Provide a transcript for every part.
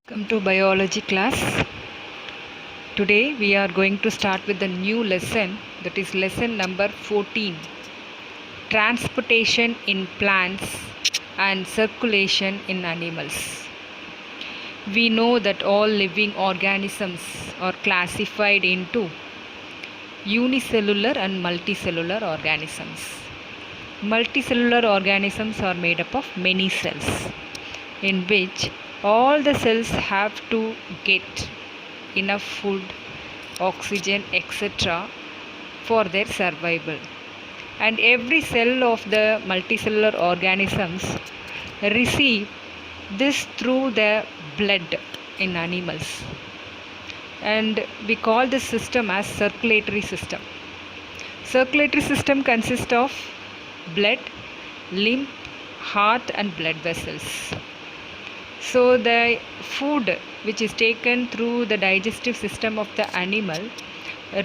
Welcome to biology class. Today we are going to start with the new lesson, that is lesson number 14, transportation in plants and circulation in animals. We know that all living organisms are classified into unicellular and multicellular organisms. Multicellular organisms are made up of many cells, in which all the cells have to get enough food, oxygen, etc. for their survival. And every cell of the multicellular organisms receive this through the blood in animals. And we call this system as circulatory system. Circulatory system consists of blood, lymph, heart and blood vessels. So the food which is taken through the digestive system of the animal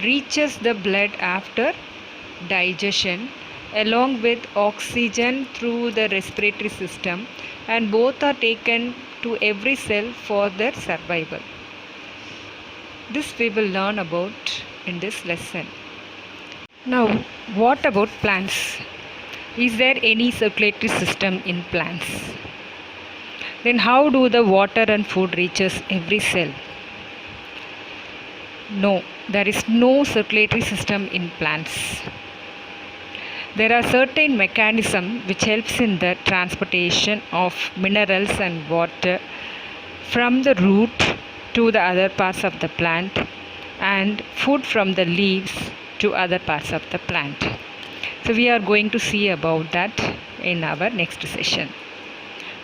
reaches the blood after digestion along with oxygen through the respiratory system, and both are taken to every cell for their survival. This we will learn about in this lesson. Now, what about plants? Is there any circulatory system in plants? Then how do the water and food reaches every cell? No, there is no circulatory system in plants. There are certain mechanisms which helps in the transportation of minerals and water from the root to the other parts of the plant, and food from the leaves to other parts of the plant. So we are going to see about that in our next session.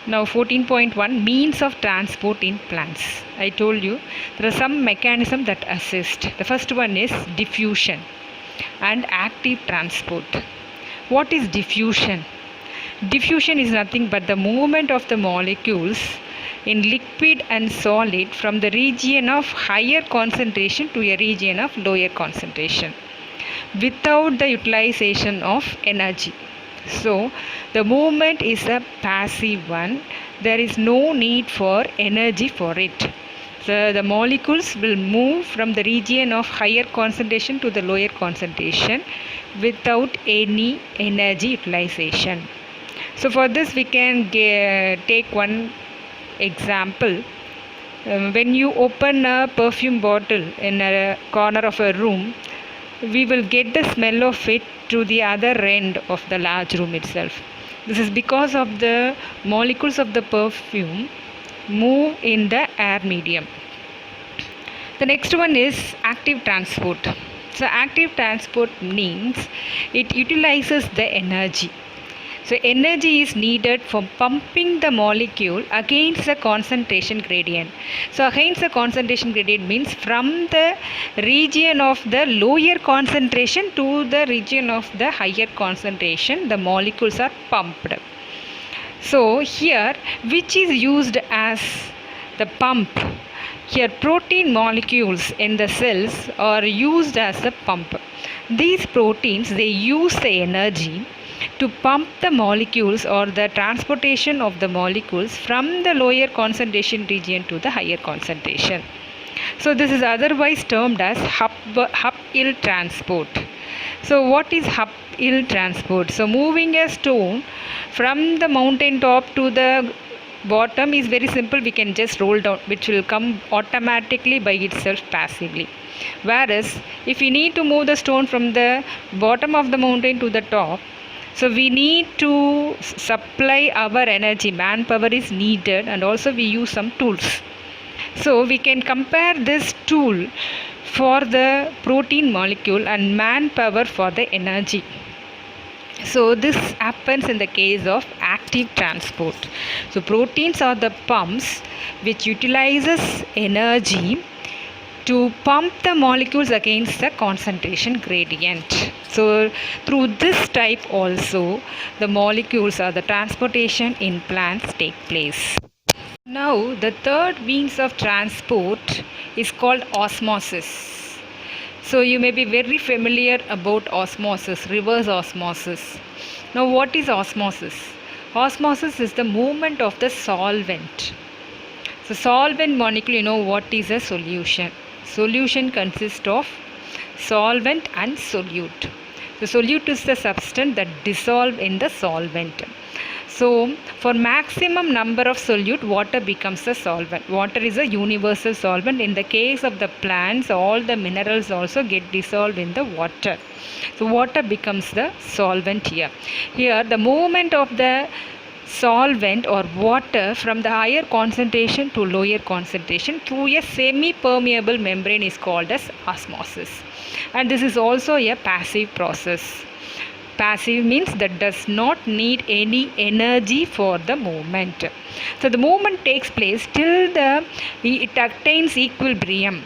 Now 14.1, means of transport in plants. I told you there are some mechanisms that assist. The first one is diffusion and active transport. What is diffusion? Diffusion is nothing but the movement of the molecules in liquid and solid from the region of higher concentration to a region of lower concentration without the utilization of energy. So the movement is a passive one. There is no need for energy for it. So the molecules will move from the region of higher concentration to the lower concentration without any energy utilization. So for this we can take one example. When you open a perfume bottle in a corner of a room, we will get the smell of it to the other end of the large room itself. This is because of the molecules of the perfume move in the air medium. The next one is active transport. So active transport means it utilizes the energy. So energy is needed for pumping the molecule against the concentration gradient. So against the concentration gradient means from the region of the lower concentration to the region of the higher concentration, the molecules are pumped. So here, which is used as the pump? Here protein molecules in the cells are used as the pump. These proteins, they use the energy to pump the molecules or the transportation of the molecules from the lower concentration region to the higher concentration. So this is otherwise termed as uphill transport. So what is uphill transport? So moving a stone from the mountain top to the bottom is very simple. We can just roll down, which will come automatically by itself passively. Whereas if we need to move the stone from the bottom of the mountain to the top, so we need to supply our energy, manpower is needed, and also we use some tools. So we can compare this tool for the protein molecule and manpower for the energy. So this happens in the case of active transport. So proteins are the pumps which utilizes energy to pump the molecules against the concentration gradient. So through this type also the molecules or the transportation in plants take place. Now the third means of transport is called osmosis. So you may be very familiar about osmosis, reverse osmosis. Now what is osmosis? Osmosis is the movement of the solvent. So solvent molecule, you know what is a solution? Solution consists of solvent and solute. The solute is the substance that dissolve in the solvent. So for maximum number of solute, water becomes a solvent. Water is a universal solvent. In the case of the plants, all the minerals also get dissolved in the water. So water becomes the solvent here. Here the movement of the solvent or water from the higher concentration to lower concentration through a semi-permeable membrane is called as osmosis. And this is also a passive process. Passive means that does not need any energy for the movement. So the movement takes place till it attains equilibrium.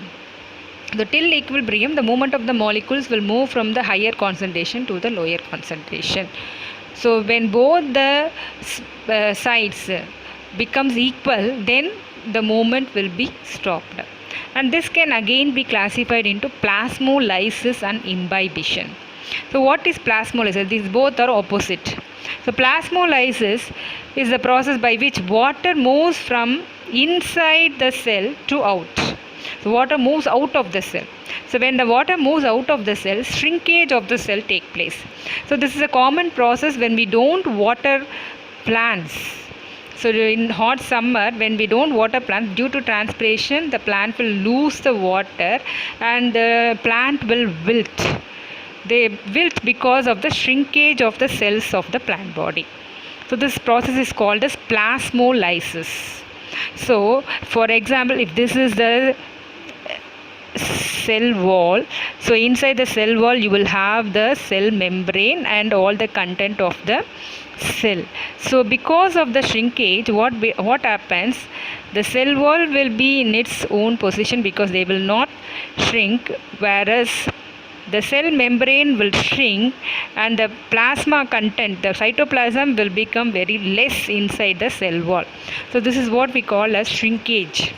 So till equilibrium, the movement of the molecules will move from the higher concentration to the lower concentration. So when both the sides becomes equal, then the movement will be stopped. And this can again be classified into plasmolysis and imbibition. So what is plasmolysis? These both are opposite. So plasmolysis is the process by which water moves from inside the cell to out. So water moves out of the cell. So when the water moves out of the cell, shrinkage of the cell takes place. So this is a common process when we don't water plants. So in hot summer, when we don't water plants, due to transpiration, the plant will lose the water and the plant will wilt. They wilt because of the shrinkage of the cells of the plant body. So this process is called as plasmolysis. So for example, if this is the cell wall, so inside the cell wall you will have the cell membrane and all the content of the cell. So because of the shrinkage, what happens, the cell wall will be in its own position because they will not shrink, whereas the cell membrane will shrink and the plasma content, the cytoplasm, will become very less inside the cell wall. So this is what we call as shrinkage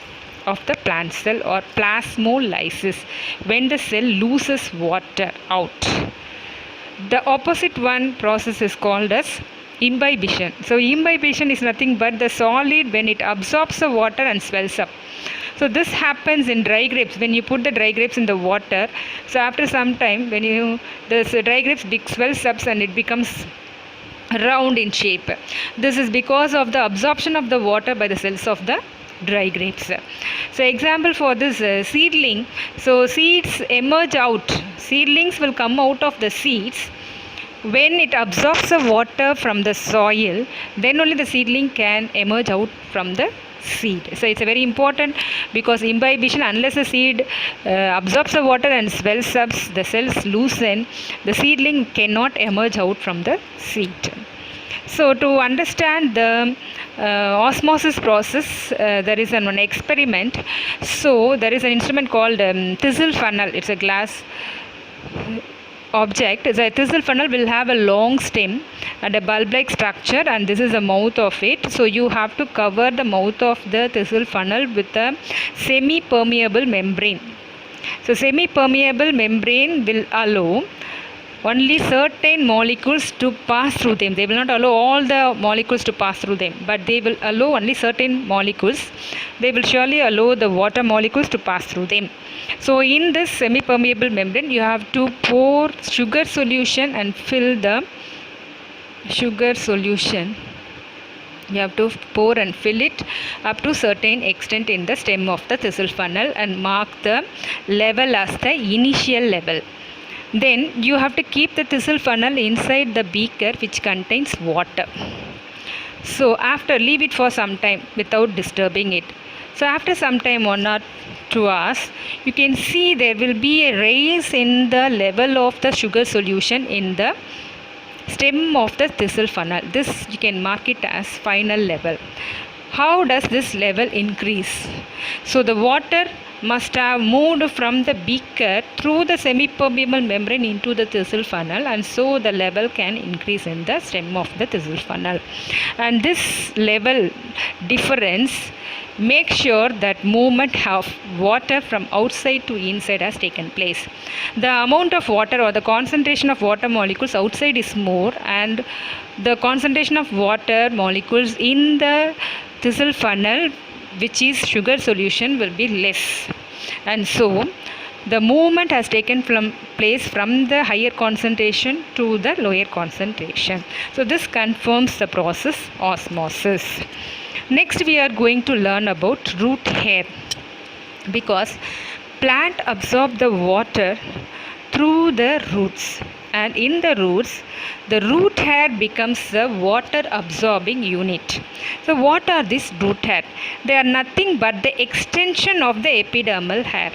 of the plant cell or plasmolysis, when the cell loses water out. The opposite one process is called as imbibition. So imbibition is nothing but the solid when it absorbs the water and swells up. So this happens in dry grapes. When you put the dry grapes in the water, so after some time, when the dry grapes swells up and it becomes round in shape. This is because of the absorption of the water by the cells of the dry grapes. So example for this seedling, so seeds emerge out. Seedlings will come out of the seeds. When it absorbs the water from the soil, then only the seedling can emerge out from the seed. So it's a very important, because imbibition, unless the seed absorbs the water and swells up, the cells loosen, the seedling cannot emerge out from the seed. So to understand the osmosis process, there is an experiment. So there is an instrument called thistle funnel. It's a glass object. The thistle funnel will have a long stem and a bulb-like structure, and this is the mouth of it. So you have to cover the mouth of the thistle funnel with a semi-permeable membrane. So semi-permeable membrane will allow only certain molecules to pass through them. They will not allow all the molecules to pass through them, but they will allow only certain molecules. They will surely allow the water molecules to pass through them. So in this semi-permeable membrane, you have to pour sugar solution and fill the sugar solution. You have to pour and fill it up to certain extent in the stem of the thistle funnel and mark the level as the initial level. Then you have to keep the thistle funnel inside the beaker which contains water. So after, leave it for some time without disturbing it. So after some time, 1 or 2 hours, you can see there will be a rise in the level of the sugar solution in the stem of the thistle funnel. This you can mark it as final level. How does this level increase? So the water must have moved from the beaker through the semi-permeable membrane into the thistle funnel, and so the level can increase in the stem of the thistle funnel. And this level difference make sure that movement of water from outside to inside has taken place. The amount of water or the concentration of water molecules outside is more, and the concentration of water molecules in the thistle funnel which is sugar solution, will be less. And so the movement has taken place from the higher concentration to the lower concentration. So this confirms the process osmosis. Next we are going to learn about root hair, because plant absorb the water through the roots, and in the roots the root hair becomes the water absorbing unit. So what are these root hair? They are nothing but the extension of the epidermal hair.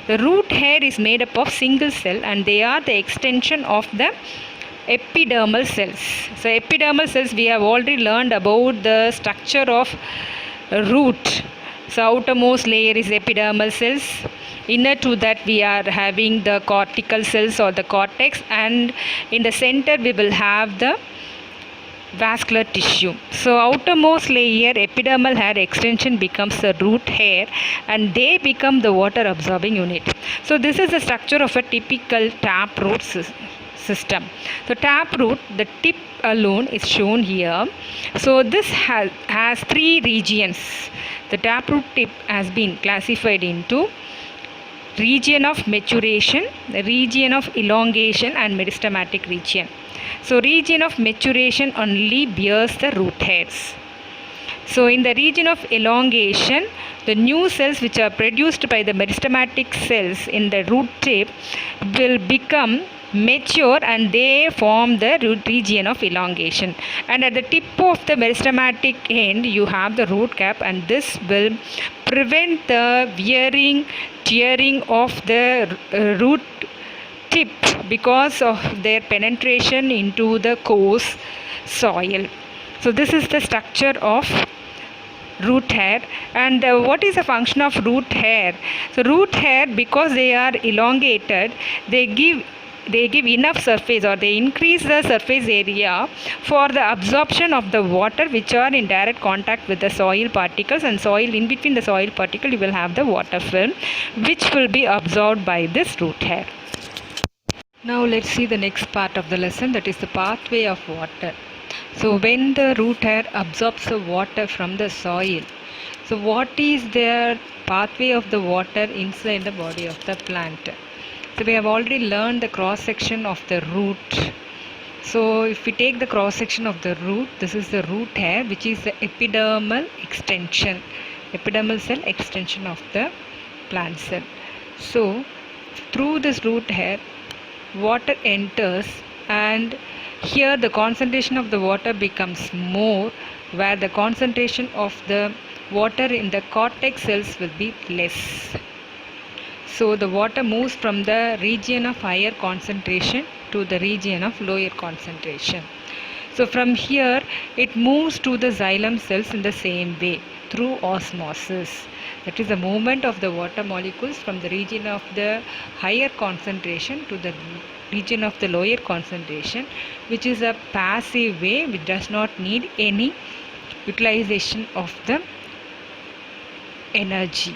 The root hair is made up of single cell, and they are the extension of the epidermal cells. So epidermal cells, we have already learned about the structure of root. So outermost layer is epidermal cells. Inner to that we are having the cortical cells or the cortex, and in the center we will have the vascular tissue. So outermost layer epidermal hair extension becomes the root hair, and they become the water absorbing unit. So this is the structure of a typical taproot system. So taproot, the tip alone is shown here. So this has three regions. The taproot tip has been classified into region of maturation, the region of elongation, and meristematic region. So region of maturation only bears the root hairs. So in the region of elongation, the new cells which are produced by the meristematic cells in the root tip will become mature, and they form the root region of elongation. And at the tip of the meristematic end you have the root cap, and this will prevent the wearing, tearing of the root tip because of their penetration into the coarse soil. So this is the structure of root hair. And what is the function of root hair? So root hair, because they are elongated, they give enough surface, or they increase the surface area for the absorption of the water which are in direct contact with the soil particles, and soil, in between the soil particle you will have the water film which will be absorbed by this root hair. Now let's see the next part of the lesson, that is the pathway of water. So when the root hair absorbs the water from the soil, so what is their pathway of the water inside the body of the plant? So we have already learned the cross section of the root. So if we take the cross section of the root, this is the root hair, which is the epidermal extension, epidermal cell extension of the plant cell. So through this root hair water enters, and here the concentration of the water becomes more, where the concentration of the water in the cortex cells will be less. So the water moves from the region of higher concentration to the region of lower concentration. So from here it moves to the xylem cells in the same way through osmosis. That is the movement of the water molecules from the region of the higher concentration to the region of the lower concentration, which is a passive way which does not need any utilization of the energy.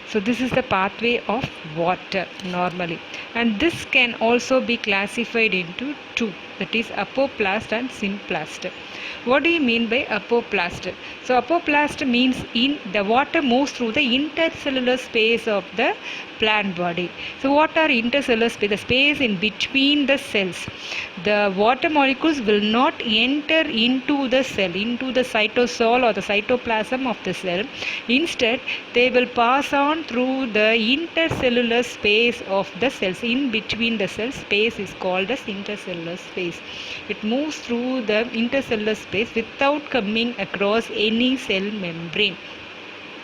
So this is the pathway of water normally, and this can also be classified into two, that is apoplast and symplast. What do you mean by apoplast? So apoplast means the water moves through the intercellular space of the plant body. So what are intercellular space? The space in between the cells. The water molecules will not enter into the cell, into the cytosol or the cytoplasm of the cell. Instead, they will pass on through the intercellular space of the cells. In between the cell space is called as intercellular space. It moves through the intercellular space without coming across any cell membrane,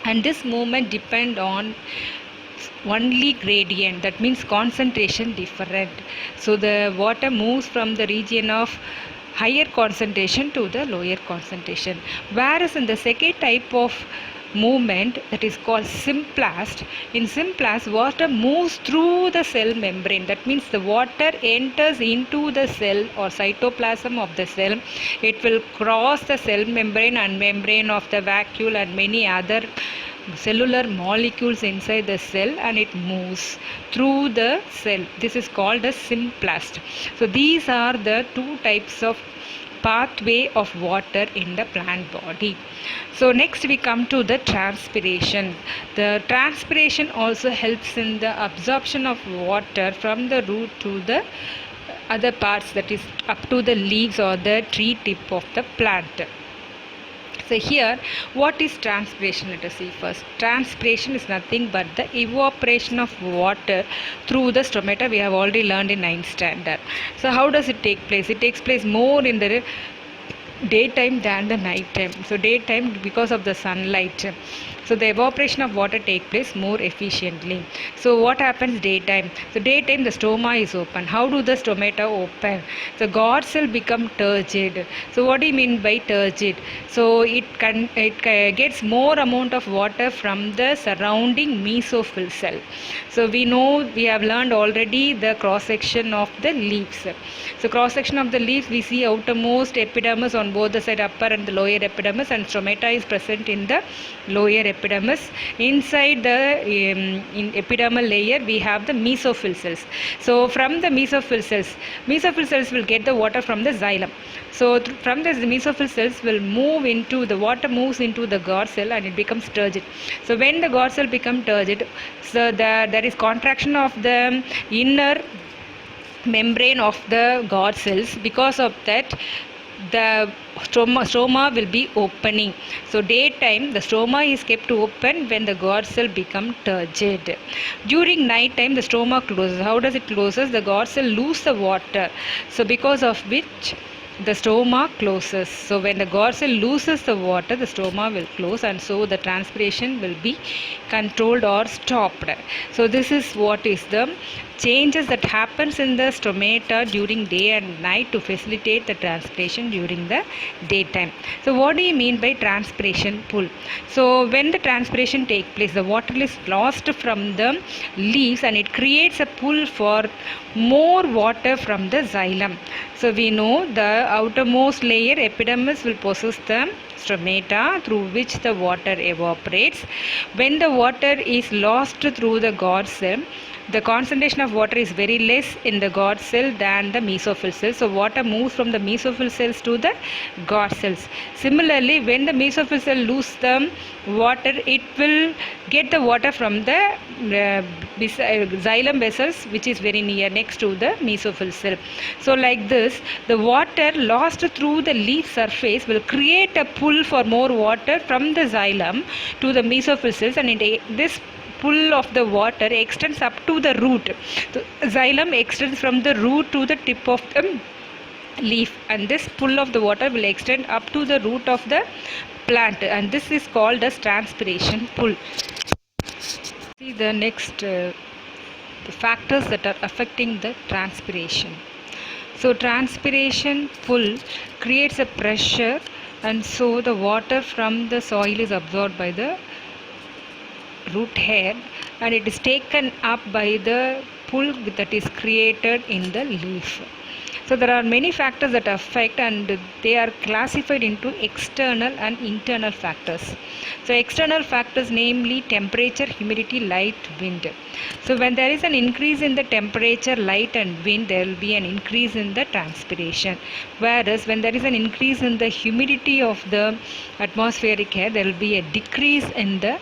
and this movement depends on only gradient, that means concentration different. So the water moves from the region of higher concentration to the lower concentration, whereas in the second type of movement, that is called symplast, in symplast water moves through the cell membrane. That means the water enters into the cell or cytoplasm of the cell. It will cross the cell membrane and membrane of the vacuole and many other cellular molecules inside the cell, and it moves through the cell. This is called a symplast. So these are the two types of pathway of water in the plant body. So next we come to the transpiration. The transpiration also helps in the absorption of water from the root to the other parts, that is up to the leaves or the tree tip of the plant. So here, what is transpiration? Let us see first. Transpiration is nothing but the evaporation of water through the stomata. We have already learned in 9th standard. So how does it take place? It takes place more in the daytime than the night time. So daytime, because of the sunlight, so the evaporation of water take place more efficiently. So what happens daytime? So daytime the stoma is open. How do the stomata open? The guard cell become turgid. So what do you mean by turgid? So it gets more amount of water from the surrounding mesophyll cell. So we know, we have learned already the cross section of the leaves. So cross section of the leaves, we see outermost epidermis on both the side, upper and the lower epidermis, and stomata is present in the lower epidermis. Inside the in epidermal layer we have the mesophyll cells. So from the mesophyll cells will get the water from the xylem. So from the mesophyll cells will move into the water, moves into the guard cell, and it becomes turgid. So when the guard cell become turgid, so there is contraction of the inner membrane of the guard cells. Because of that, the stroma will be opening. So daytime the stroma is kept open when the guard cell become turgid. During night time the stroma closes. How does it closes? The guard cell lose the water, so because of which the stoma closes. So when the guard cell loses the water, the stoma will close, and so the transpiration will be controlled or stopped. So this is what is the changes that happens in the stomata during day and night to facilitate the transpiration during the daytime. So what do you mean by transpiration pull? So when the transpiration takes place, the water is lost from the leaves and it creates a pull for more water from the xylem. So we know the outermost layer epidermis will possess the stomata through which the water evaporates. When the water is lost through the guard cell, the concentration of water is very less in the guard cell than the mesophyll cells. So water moves from the mesophyll cells to the guard cells. Similarly, when the mesophyll cell loses the water, it will get the water from the xylem vessels, which is very next to the mesophyll cell. So like this, the water lost through the leaf surface will create a pull for more water from the xylem to the mesophyll cells, and this pull of the water extends up to the root. So xylem extends from the root to the tip of the leaf, and this pull of the water will extend up to the root of the plant, and this is called as transpiration pull. See the next the factors that are affecting the transpiration. So transpiration pull creates a pressure, and so the water from the soil is absorbed by the root hair and it is taken up by the pull that is created in the leaf. So there are many factors that affect, and they are classified into external and internal factors. So external factors, namely temperature, humidity, light, wind. So when there is an increase in the temperature, light and wind, there will be an increase in the transpiration. Whereas when there is an increase in the humidity of the atmospheric air, there will be a decrease in the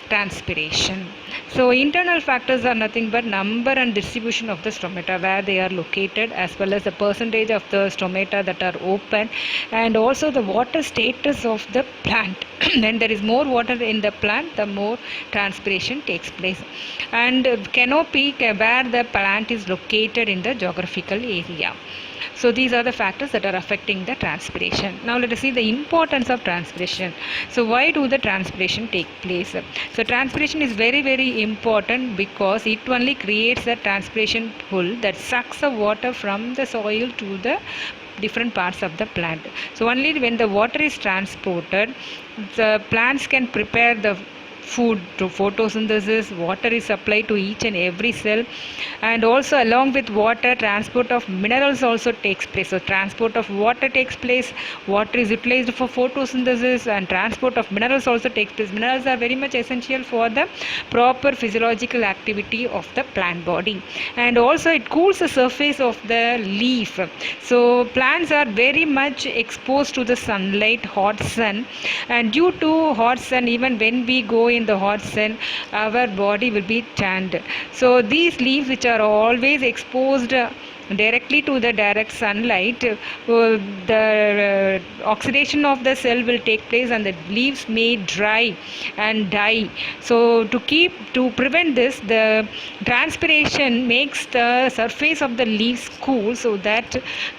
transpiration. So internal factors are nothing but number and distribution of the stomata, where they are located, as well as the percentage of the stomata that are open, and also the water status of the plant. When there is more water in the plant, the more transpiration takes place. And canopy, where the plant is located in the geographical area. So these are the factors that are affecting the transpiration. Now let us see the importance of transpiration. So why do the transpiration take place? So transpiration is very, very important because it only creates a transpiration pull that sucks the water from the soil to the different parts of the plant. So only when the water is transported, the plants can prepare the food to photosynthesis. Water is supplied to each and every cell, and also along with water, transport of minerals also takes place. So transport of water takes place, water is utilized for photosynthesis, and transport of minerals also takes place. Minerals are very much essential for the proper physiological activity of the plant body, and also it cools the surface of the leaf. So plants are very much exposed to the sunlight, hot sun, and due to hot sun, even when we go in the hot sun, our body will be tanned. So these leaves which are always exposed directly to the direct sunlight, the oxidation of the cell will take place and the leaves may dry and die. So to prevent this, the transpiration makes the surface of the leaves cool, so that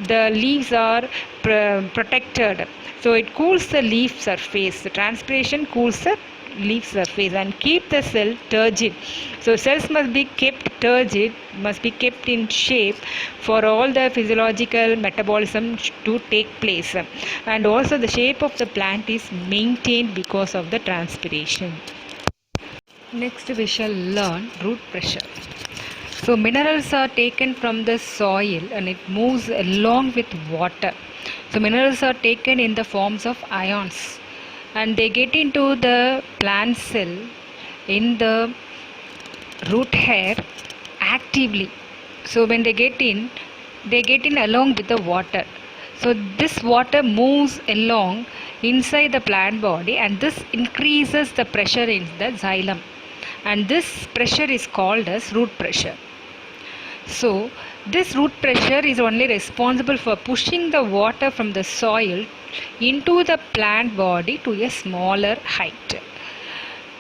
the leaves are protected. So it cools the leaf surface. The transpiration cools the leaf surface and keep the cell turgid. So cells must be kept turgid, must be kept in shape for all the physiological metabolism to take place, and also the shape of the plant is maintained because of the transpiration. Next we shall learn root pressure. So minerals are taken from the soil and it moves along with water. So minerals are taken in the forms of ions, and they get into the plant cell in the root hair actively. So when they get in along with the water. So this water moves along inside the plant body, and this increases the pressure in the xylem, and this pressure is called as root pressure. So this root pressure is only responsible for pushing the water from the soil into the plant body to a smaller height.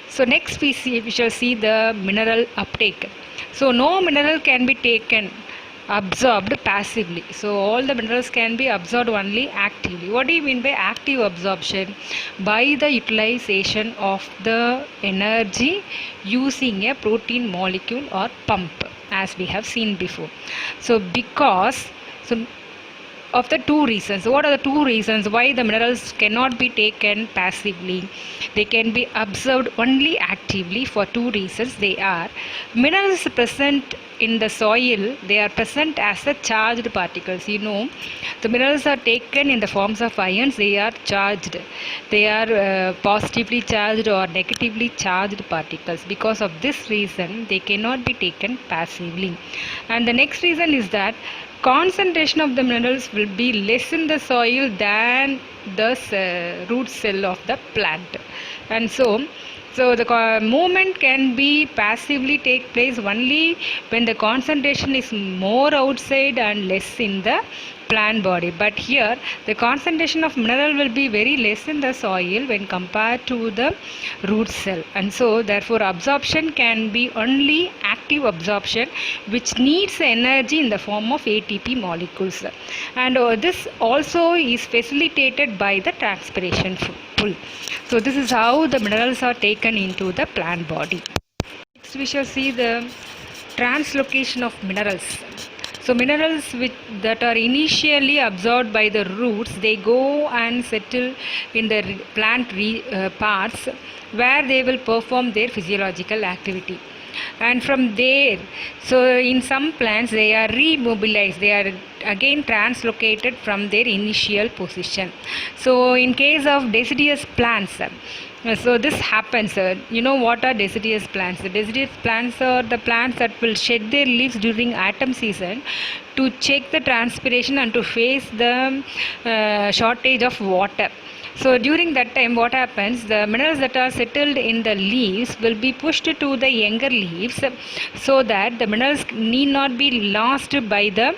So next we shall see the mineral uptake. So no mineral can be absorbed passively. So all the minerals can be absorbed only actively. What do you mean by active absorption? By the utilization of the energy using a protein molecule or pump, as we have seen before. So of the two reasons. What are the two reasons why the minerals cannot be taken passively? They can be absorbed only actively for two reasons. They are minerals present in the soil, they are present as the charged particles. The minerals are taken in the forms of ions, they are charged. They are positively charged or negatively charged particles. Because of this reason, they cannot be taken passively. And the next reason is that concentration of the minerals will be less in the soil than the root cell of the plant, and so the movement can be passively take place only when the concentration is more outside and less in the plant body. But here the concentration of mineral will be very less in the soil when compared to the root cell, and so therefore absorption can be only active absorption, which needs energy in the form of ATP molecules, and this also is facilitated by the transpiration pull. So this is how the minerals are taken into the plant body. Next we shall see the translocation of minerals. So minerals that are initially absorbed by the roots, they go and settle in the plant parts where they will perform their physiological activity. And from there, so in some plants they are remobilized, they are again translocated from their initial position. So in case of deciduous plants, so this happens. What are deciduous plants? The deciduous plants are the plants that will shed their leaves during autumn season to check the transpiration and to face the shortage of water. So during that time, what happens? The minerals that are settled in the leaves will be pushed to the younger leaves, so that the minerals need not be lost by the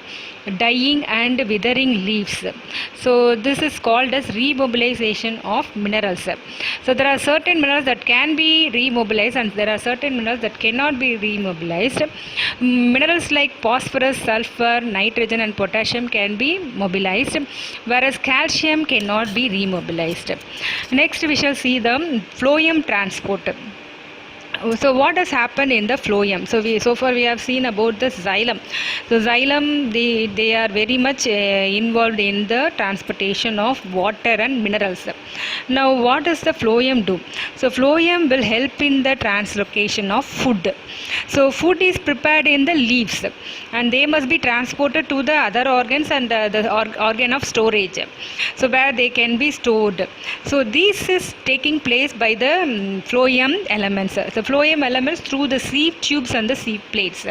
dying and withering leaves. So this is called as remobilization of minerals. So there are certain minerals that can be remobilized and there are certain minerals that cannot be remobilized. Minerals like phosphorus, sulfur, nitrogen and potassium can be mobilized, whereas calcium cannot be remobilized. Next we shall see the phloem transport. So what has happened in the phloem? So far we have seen about the xylem. So xylem, they are very much involved in the transportation of water and minerals. Now what does the phloem do? So phloem will help in the translocation of food. So food is prepared in the leaves and they must be transported to the other organs and the organ of storage, so where they can be stored. So this is taking place by the phloem elements. The phloem elements through the sieve tubes and the sieve plates.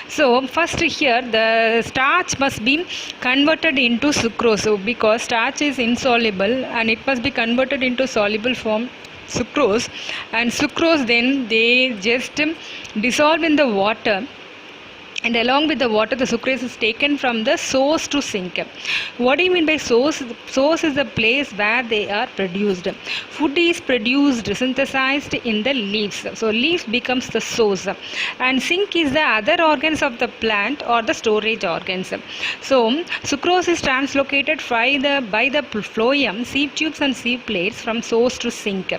So first here the starch must be converted into sucrose, because starch is insoluble and it must be converted into soluble form sucrose, and sucrose then they just dissolve in the water, and along with the water the sucrose is taken from the source to sink. What do you mean by source? Source is the place where they are produced. Food is produced, synthesized in the leaves, so leaves becomes the source, and sink is the other organs of the plant or the storage organs. So sucrose is translocated by the phloem, sieve tubes and sieve plates from source to sink.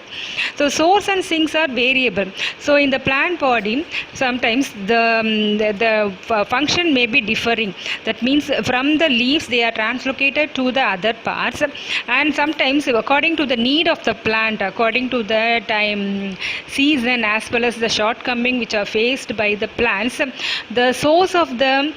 So source and sinks are variable. So in the plant body sometimes the function may be differing. That means from the leaves they are translocated to the other parts, and sometimes according to the need of the plant, according to the time, season, as well as the shortcoming which are faced by the plants, the source of the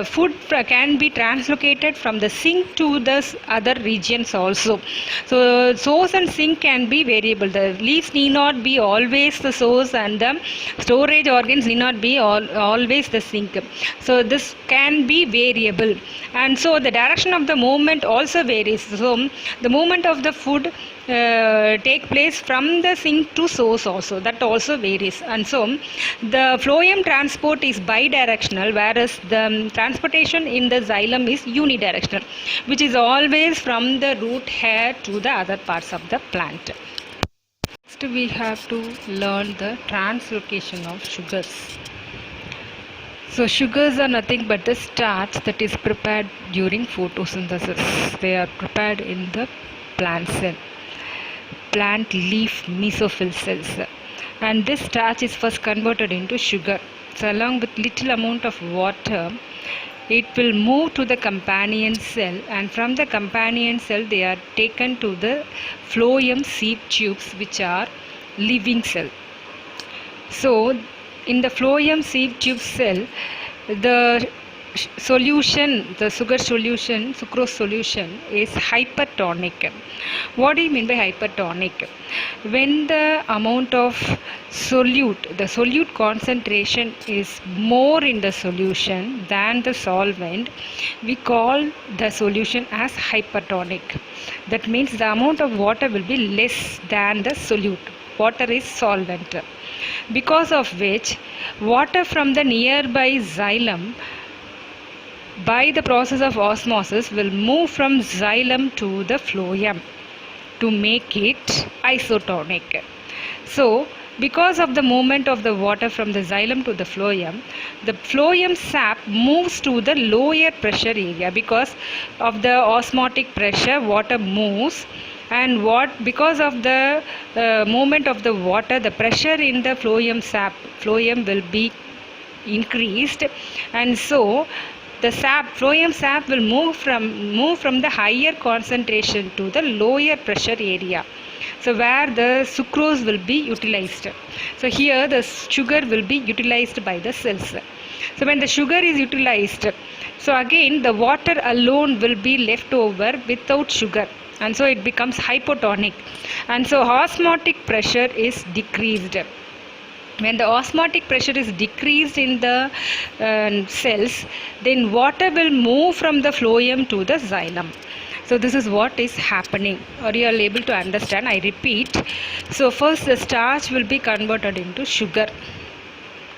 food can be translocated from the sink to the other regions also. So source and sink can be variable. The leaves need not be always the source and the storage organs need not be always the sink. So this can be variable, and so the direction of the movement also varies. So the movement of the food take place from the sink to source also, that also varies. And so the phloem transport is bidirectional, whereas the transportation in the xylem is unidirectional, which is always from the root hair to the other parts of the plant. Next we have to learn the translocation of sugars. So sugars are nothing but the starch that is prepared during photosynthesis. They are prepared in the plant cell, plant leaf mesophyll cells, and this starch is first converted into sugar. So along with little amount of water, it will move to the companion cell, and from the companion cell they are taken to the phloem sieve tubes, which are living cell. So in the phloem sieve tube cell, the solution, the sucrose solution is hypertonic. What do you mean by hypertonic? When the amount of the solute concentration is more in the solution than the solvent, we call the solution as hypertonic. That means the amount of water will be less than the solute. Water is solvent, because of which water from the nearby xylem, by the process of osmosis, will move from xylem to the phloem to make it isotonic. So because of the movement of the water from the xylem to the phloem sap moves to the lower pressure area. Because of the osmotic pressure, water moves, and because of the movement of the water, the pressure in the phloem will be increased, and so the phloem sap will move from the higher concentration to the lower pressure area, so where the sucrose will be utilized. So here the sugar will be utilized by the cells. So when the sugar is utilized, so again the water alone will be left over without sugar, and so it becomes hypotonic, and so osmotic pressure is decreased. When the osmotic pressure is decreased in the cells, then water will move from the phloem to the xylem. So this is what is happening. Are you all able to understand? I repeat. So first the starch will be converted into sugar,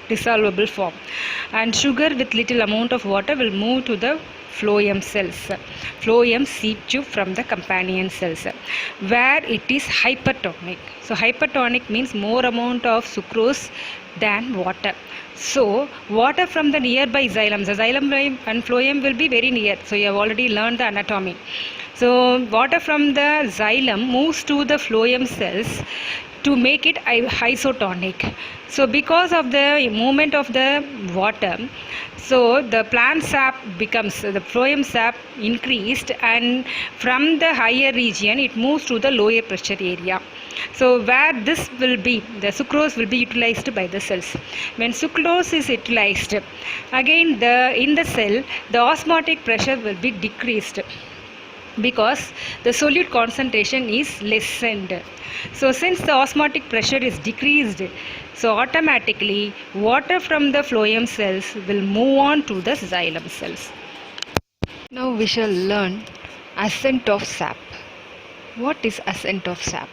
dissolvable form, and sugar with little amount of water will move to the phloem cells, phloem sieve tube from the companion cells, where it is hypertonic. So hypertonic means more amount of sucrose than water. So water from the nearby xylem, the xylem and phloem will be very near. So you have already learned the anatomy. So water from the xylem moves to the phloem cells to make it isotonic. So because of the movement of the water, so the plant sap becomes, the phloem sap increased, and from the higher region it moves to the lower pressure area. So where this will be, the sucrose will be utilized by the cells. When sucrose is utilized, again in the cell the osmotic pressure will be decreased, because the solute concentration is lessened. So since the osmotic pressure is decreased, so automatically water from the phloem cells will move on to the xylem cells. Now we shall learn ascent of sap. What is ascent of sap?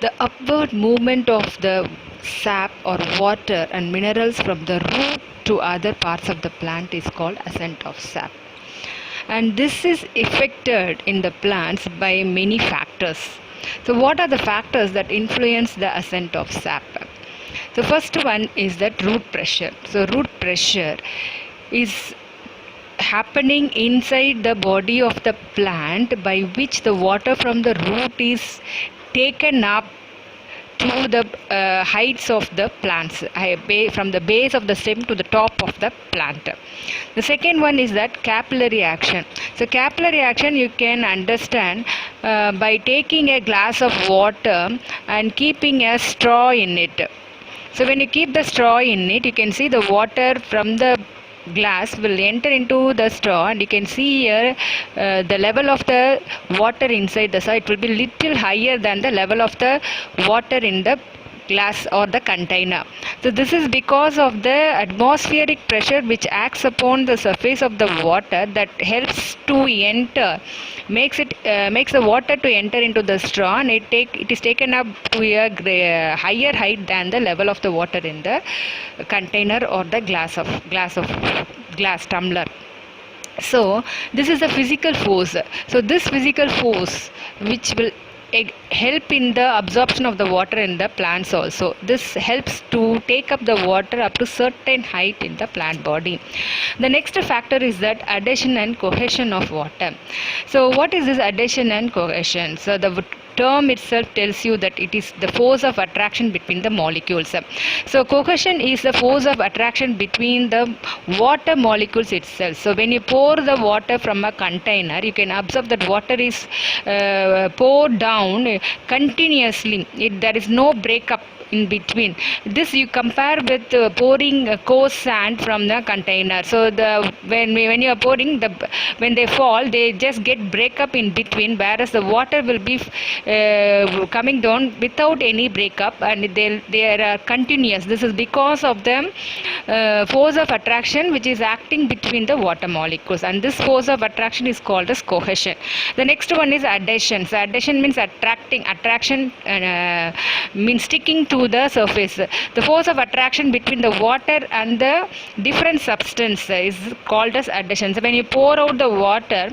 The upward movement of the sap or water and minerals from the root to other parts of the plant is called ascent of sap. And this is effected in the plants by many factors. So what are the factors that influence the ascent of sap? The first one is that root pressure. So root pressure is happening inside the body of the plant, by which the water from the root is taken up to the heights of the plants, from the base of the stem to the top of the plant. The second one is that capillary action. So capillary action you can understand by taking a glass of water and keeping a straw in it. So when you keep the straw in it, you can see the water from the glass will enter into the straw, and you can see here the level of the water inside the straw, it will be little higher than the level of the water in the glass or the container. So this is because of the atmospheric pressure which acts upon the surface of the water, that helps to enter, makes the water to enter into the straw, and it is taken up to a higher height than the level of the water in the container or the glass tumbler. So this is the physical force. So this physical force which will help in the absorption of the water in the plants also. This helps to take up the water up to certain height in the plant body. The next factor is that adhesion and cohesion of water. So what is this adhesion and cohesion? So the term itself tells you that it is the force of attraction between the molecules. So cohesion is the force of attraction between the water molecules itself. So when you pour the water from a container, you can observe that water is poured down continuously. There is no breakup in between. This you compare with pouring coarse sand from the container. So when you are pouring, when they fall, they just get break up in between, whereas the water will be coming down without any breakup, and they are continuous. This is because of the force of attraction which is acting between the water molecules, and this force of attraction is called as cohesion. The next one is adhesion. So adhesion means attraction means sticking to the surface. The force of attraction between the water and the different substance is called as adhesion. So when you pour out the water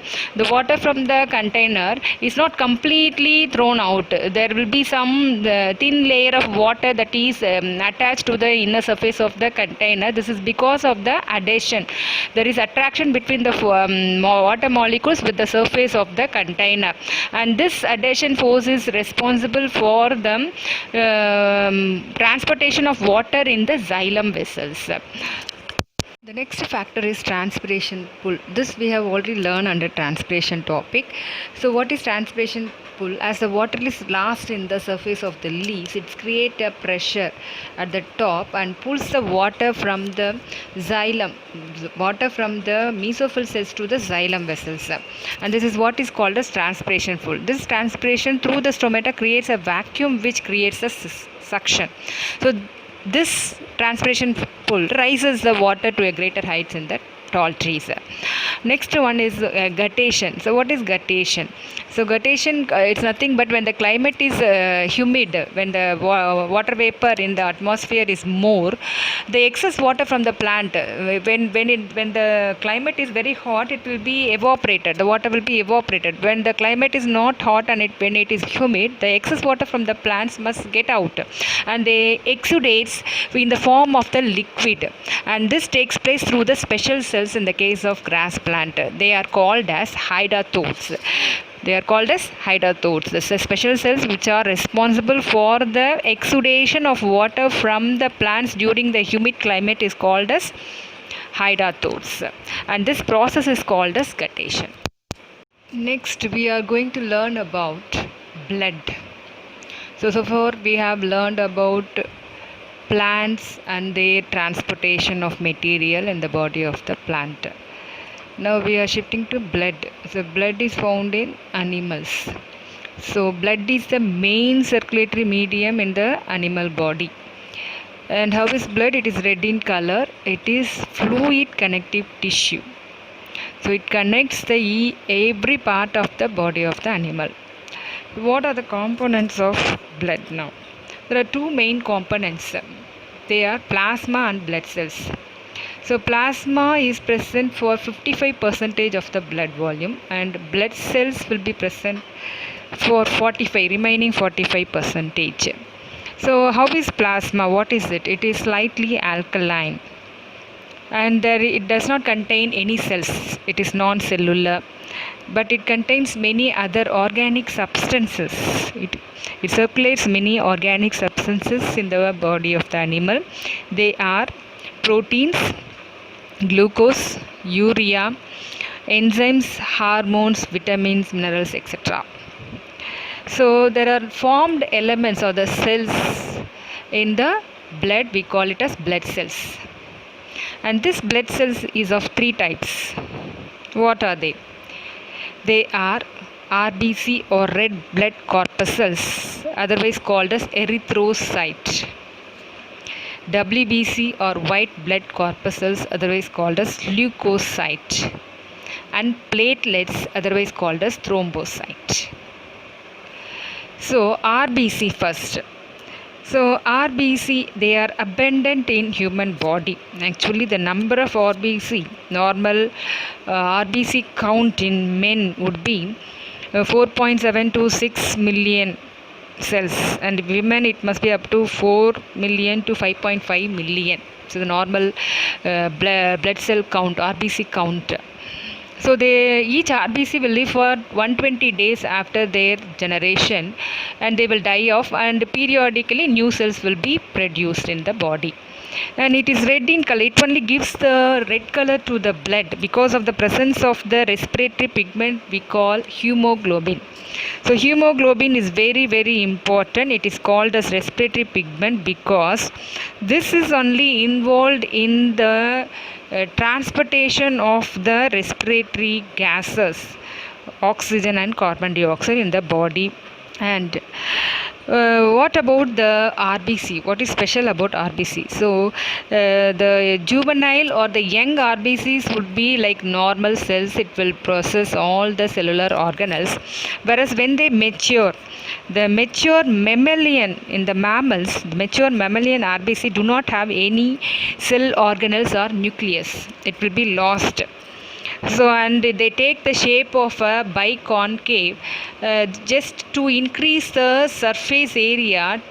from the container is not completely thrown out. There will be some thin layer of water that is attached to the inner surface of the container. This is because of the adhesion. There is attraction between the water molecules with the surface of the container, and this adhesion force is responsible for the transportation of water in the xylem vessels. The next factor is transpiration pull. This we have already learned under transpiration topic. So what is transpiration pull? As the water is lost in the surface of the leaves, it creates a pressure at the top and pulls the water from the xylem, water from the mesophyll cells to the xylem vessels. And this is what is called as transpiration pull. This transpiration through the stomata creates a vacuum which creates a suction. So this transpiration pull rises the water to a greater heights in the tall trees. Next one is guttation. So what is guttation? So guttation, it's nothing but when the climate is humid, when the water vapor in the atmosphere is more, the excess water from the plant, when the climate is very hot, it will be evaporated. The water will be evaporated. When the climate is not hot and when it is humid, the excess water from the plants must get out, and they exudates in the form of the liquid. And this takes place through the special cells in the case of grass plant. They are called as hydathodes. They are called as hydrathodes. These are special cells which are responsible for the exudation of water from the plants during the humid climate is called as hydrathodes. And this process is called as guttation. Next, we are going to learn about blood. So far we have learned about plants and their transportation of material in the body of the plant. Now we are shifting to blood. So blood is found in animals. So blood is the main circulatory medium in the animal body. And how is blood? It is red in color. It is fluid connective tissue. So it connects every part of the body of the animal. What are the components of blood now? There are two main components. They are plasma and blood cells. So plasma is present for 55% of the blood volume, and blood cells will be present for remaining 45%. So how is plasma? What is it? It is slightly alkaline, and it does not contain any cells. It is non-cellular, but it contains many other organic substances. It circulates many organic substances in the body of the animal. They are proteins, glucose, urea, enzymes, hormones, vitamins, minerals, etc. So there are formed elements or the cells in the blood. We call it as blood cells. And this blood cells is of three types. What are they? They are RBC or red blood corpuscles, otherwise called as erythrocyte. WBC or white blood corpuscles, otherwise called as leukocyte. And platelets, otherwise called as thrombocyte. So RBC first. So RBC, they are abundant in human body. Actually, the number of normal RBC count in men would be 4.7 to 6 million cells, and women it must be up to 4 million to 5.5 million. So the normal blood cell count, RBC count. So each RBC will live for 120 days after their generation, and they will die off, and periodically new cells will be produced in the body. And it is red in color. It only gives the red color to the blood because of the presence of the respiratory pigment we call hemoglobin. So hemoglobin is very, very important. It is called as respiratory pigment because this is only involved in the transportation of the respiratory gases, oxygen and carbon dioxide in the body. And what about the RBC? What is special about RBC? So the juvenile or the young RBCs would be like normal cells. It will process all the cellular organelles. Whereas when they mature, the mature mammalian in the mammals, the mature mammalian RBC do not have any cell organelles or nucleus. It will be lost. So, and they take the shape of a biconcave just to increase the surface area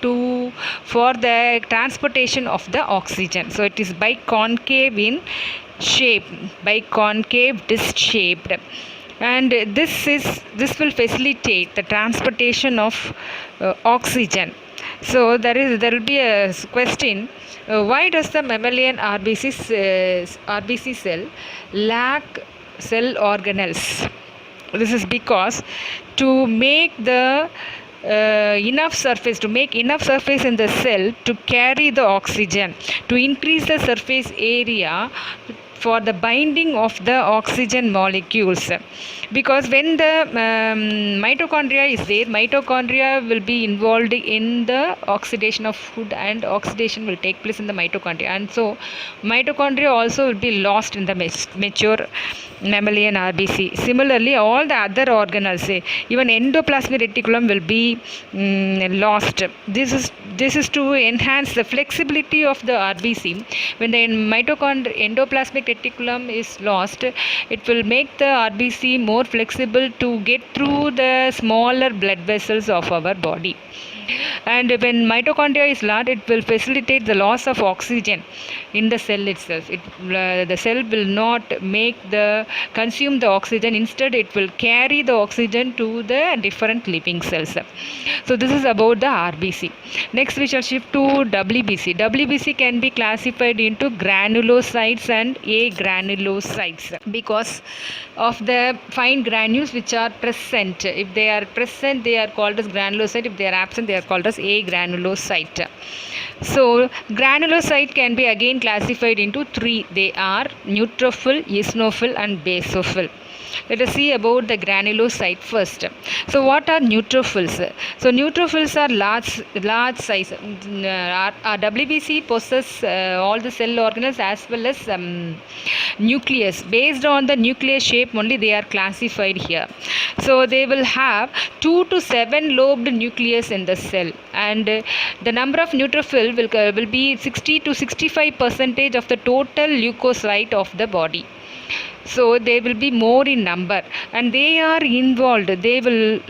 for the transportation of the oxygen. So it is biconcave in shape, biconcave disc shaped, and this will facilitate the transportation of oxygen. So there will be a question. Why does the mammalian RBC cell lack cell organelles? This is because to make enough surface in the cell to carry the oxygen, to increase the surface area for the binding of the oxygen molecules. Because when the mitochondria is there, mitochondria will be involved in the oxidation of food, and oxidation will take place in the mitochondria, and so mitochondria also will be lost in the mature mammalian RBC. Similarly, all the other organelles, even endoplasmic reticulum will be lost. This is to enhance the flexibility of the RBC. When the endoplasmic reticulum is lost, it will make the RBC more flexible to get through the smaller blood vessels of our body. And when mitochondria is large, it will facilitate the loss of oxygen in the cell itself. The cell will not consume the oxygen. Instead, it will carry the oxygen to the different living cells. So this is about the RBC. Next, we shall shift to WBC. WBC can be classified into granulocytes and agranulocytes because of the fine granules which are present. If they are present, they are called as granulocyte. If they are absent, they are called as agranulocyte. So granulocyte can be again classified into three. They are neutrophil, eosinophil and basophil. Let us see about the granulocyte first. So what are neutrophils? So neutrophils are large size. Our WBC possess all the cell organelles as well as nucleus. Based on the nucleus shape only they are classified here. So they will have 2 to 7 lobed nucleus in the cell, and the number of neutrophil will be 60 to 65% of the total leukocyte of the body. So they will be more in number, and they are involved. They will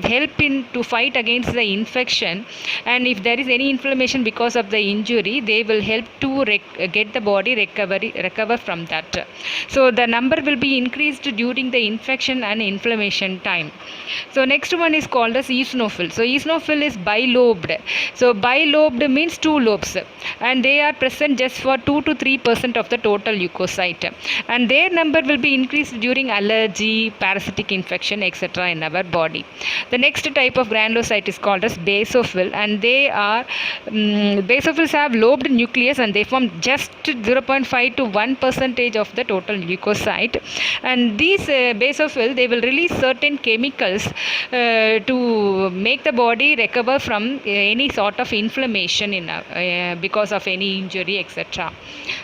help in to fight against the infection, and if there is any inflammation because of the injury, they will help to get the body recover from that. So the number will be increased during the infection and inflammation time. So next one is called as eosinophil. So eosinophil is bilobed. So bilobed means 2 lobes, and they are present just for 2 to 3% of the total leukocyte, and their number will be increased during allergy, parasitic infection, etc. in our body. The next type of granulocyte is called as basophil, and they are basophils have lobed nucleus, and they form just 0.5 to 1% of the total leukocyte. And these basophil, they will release certain chemicals to make the body recover from any sort of inflammation because of any injury, etc.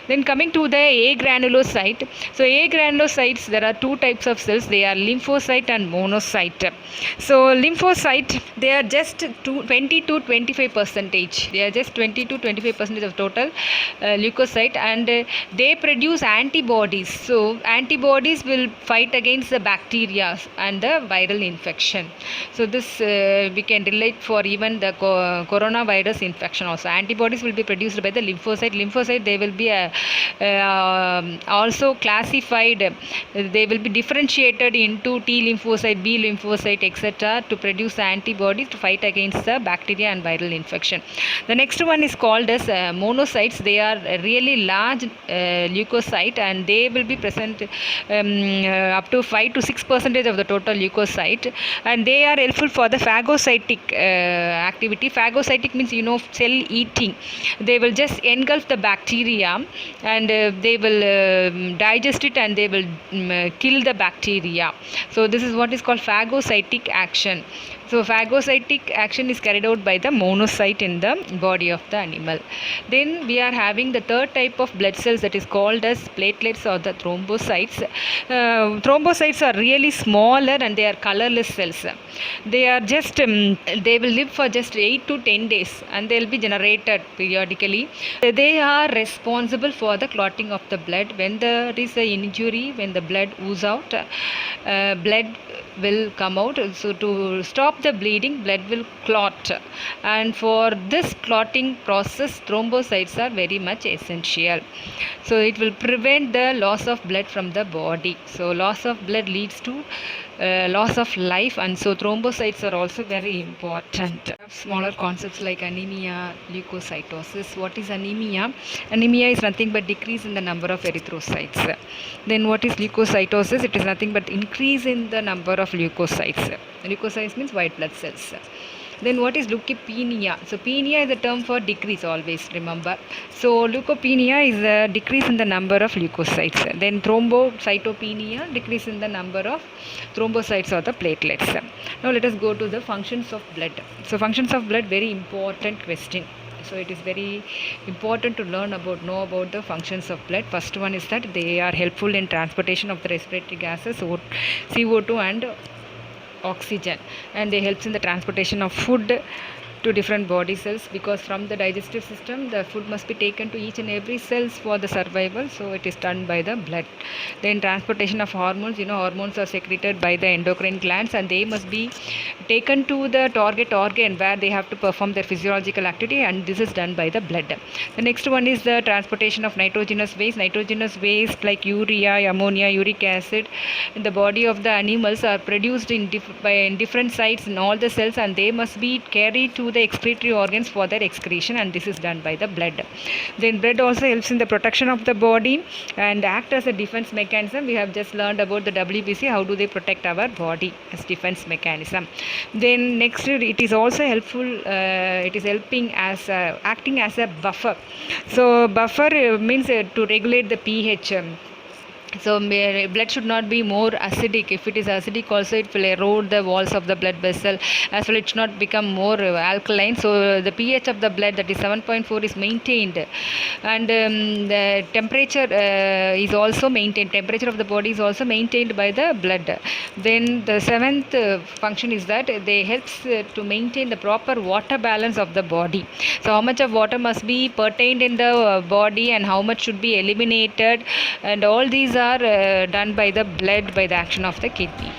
Then coming to the agranulocyte. So agranulocytes, there are 2 types of cells. They are lymphocyte and monocyte. So lymphocyte, they are just 20 to 25%. They are just 20 to 25% of total leukocyte, and they produce antibodies. So antibodies will fight against the bacteria and the viral infection. So this we can relate for even the coronavirus infection also. Antibodies will be produced by the lymphocyte. Lymphocyte, they will be also classified. They will be differentiated into T lymphocyte, B lymphocyte, etc. to produce antibodies to fight against the bacteria and viral infection. The next one is called as monocytes. They are really large leukocyte, and they will be present up to 5 to 6% of the total leukocyte, and they are helpful for the phagocytic activity. Phagocytic means cell eating. They will just engulf the bacteria, and they will digest it, and they will kill the bacteria. So this is what is called phagocytic action. So phagocytic action is carried out by the monocyte in the body of the animal. Then we are having the third type of blood cells, that is called as platelets or the thrombocytes. Thrombocytes are really smaller, and they are colorless cells. They are just they will live for just 8 to 10 days, and they will be generated periodically. They are responsible for the clotting of the blood. When there is an injury, when the blood oozes out, blood will come out. So to stop the bleeding, blood will clot, and for this clotting process, thrombocytes are very much essential. So it will prevent the loss of blood from the body. So loss of blood leads to loss of life, and so thrombocytes are also very important. Smaller concepts like anemia, leukocytosis. What is anemia? Anemia is nothing but decrease in the number of erythrocytes. Then what is leukocytosis? It is nothing but increase in the number of leukocytes. Leukocytes means white blood cells. Then what is leukopenia? So penia is a term for decrease, always remember. So leukopenia is a decrease in the number of leukocytes. Then thrombocytopenia, decrease in the number of thrombocytes or the platelets. Now let us go to the functions of blood. So functions of blood, very important question. So it is very important to know about the functions of blood. First one is that they are helpful in transportation of the respiratory gases, CO2 and oxygen, and they helps in the transportation of food, to different body cells, because from the digestive system the food must be taken to each and every cells for the survival, so it is done by the blood. Then transportation of hormones, hormones are secreted by the endocrine glands and they must be taken to the target organ where they have to perform their physiological activity, and this is done by the blood. The next one is the transportation of nitrogenous waste like urea, ammonia, uric acid in the body of the animals are produced in different sites in all the cells, and they must be carried to the excretory organs for their excretion, and this is done by the blood. Then blood also helps in the protection of the body and act as a defense mechanism. We have just learned about the WBC, how do they protect our body as defense mechanism. Then next, it is also helpful, it is helping as acting as a buffer. So buffer means to regulate the pH. So blood should not be more acidic. If it is acidic also, it will erode the walls of the blood vessel, as well it should not become more alkaline. So the pH of the blood, that is 7.4, is maintained, and the temperature is also maintained. Temperature of the body is also maintained by the blood. Then the seventh function is that they helps to maintain the proper water balance of the body. So how much of water must be pertained in the body and how much should be eliminated, and all these are done by the blood, by the action of the kidney.